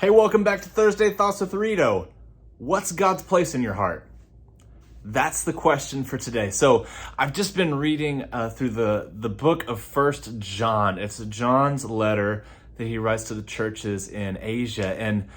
Hey, welcome back to Thursday Thoughts with Rito. What's God's place in your heart? That's the question for today. So I've just been reading through the book of First John. It's John's letter that he writes to the churches in Asia, and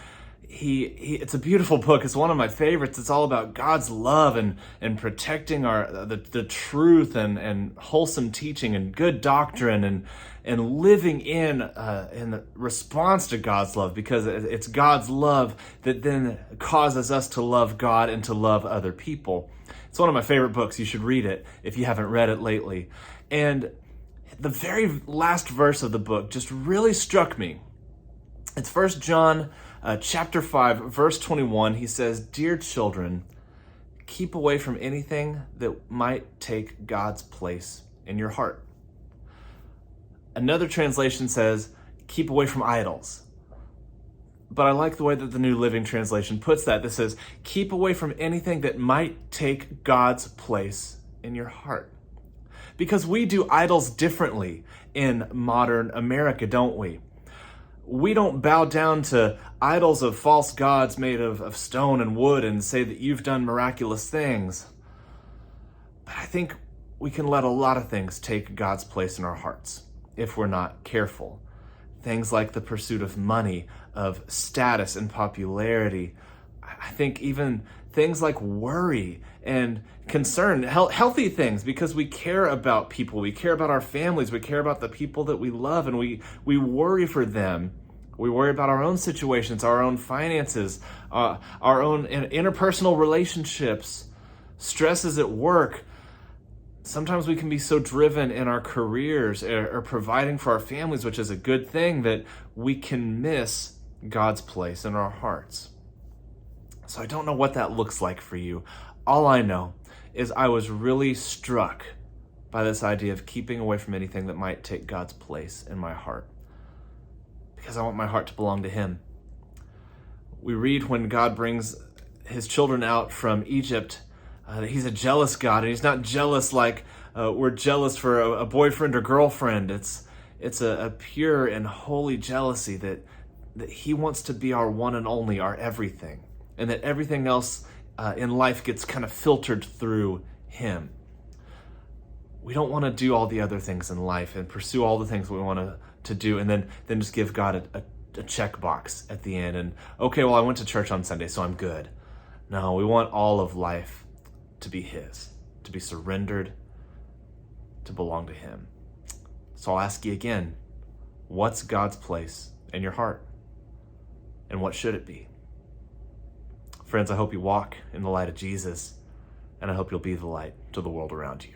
it's a beautiful book. It's one of my favorites. It's all about God's love and protecting the truth and wholesome teaching and good doctrine and living in the response to God's love, because it's God's love that then causes us to love God and to love other people. It's one of my favorite books. You should read it if you haven't read it lately. And the very last verse of the book just really struck me. It's 1 John chapter 5, verse 21. He says, "Dear children, keep away from anything that might take God's place in your heart." Another translation says, "Keep away from idols." But I like the way that the New Living Translation puts that. That says, "Keep away from anything that might take God's place in your heart." Because we do idols differently in modern America, don't we? We don't bow down to idols of false gods made of stone and wood and say that you've done miraculous things. But I think we can let a lot of things take God's place in our hearts if we're not careful. Things like the pursuit of money, of status and popularity. I think even things like worry and concern, healthy things, because we care about people, we care about our families, we care about the people that we love, and we worry for them. We worry about our own situations, our own finances, our own interpersonal relationships, stresses at work. Sometimes we can be so driven in our careers or providing for our families, which is a good thing, that we can miss God's place in our hearts. So I don't know what that looks like for you. All I know is I was really struck by this idea of keeping away from anything that might take God's place in my heart, because I want my heart to belong to Him. We read when God brings His children out from Egypt, that He's a jealous God, and He's not jealous like we're jealous for a boyfriend or girlfriend. It's a pure and holy jealousy that He wants to be our one and only, our everything, and that everything else in life gets kind of filtered through Him. We don't want to do all the other things in life and pursue all the things we want to do and then just give God a checkbox at the end and, okay, well, I went to church on Sunday, so I'm good. No, we want all of life to be His, to be surrendered, to belong to Him. So I'll ask you again, what's God's place in your heart? And what should it be? Friends, I hope you walk in the light of Jesus, and I hope you'll be the light to the world around you.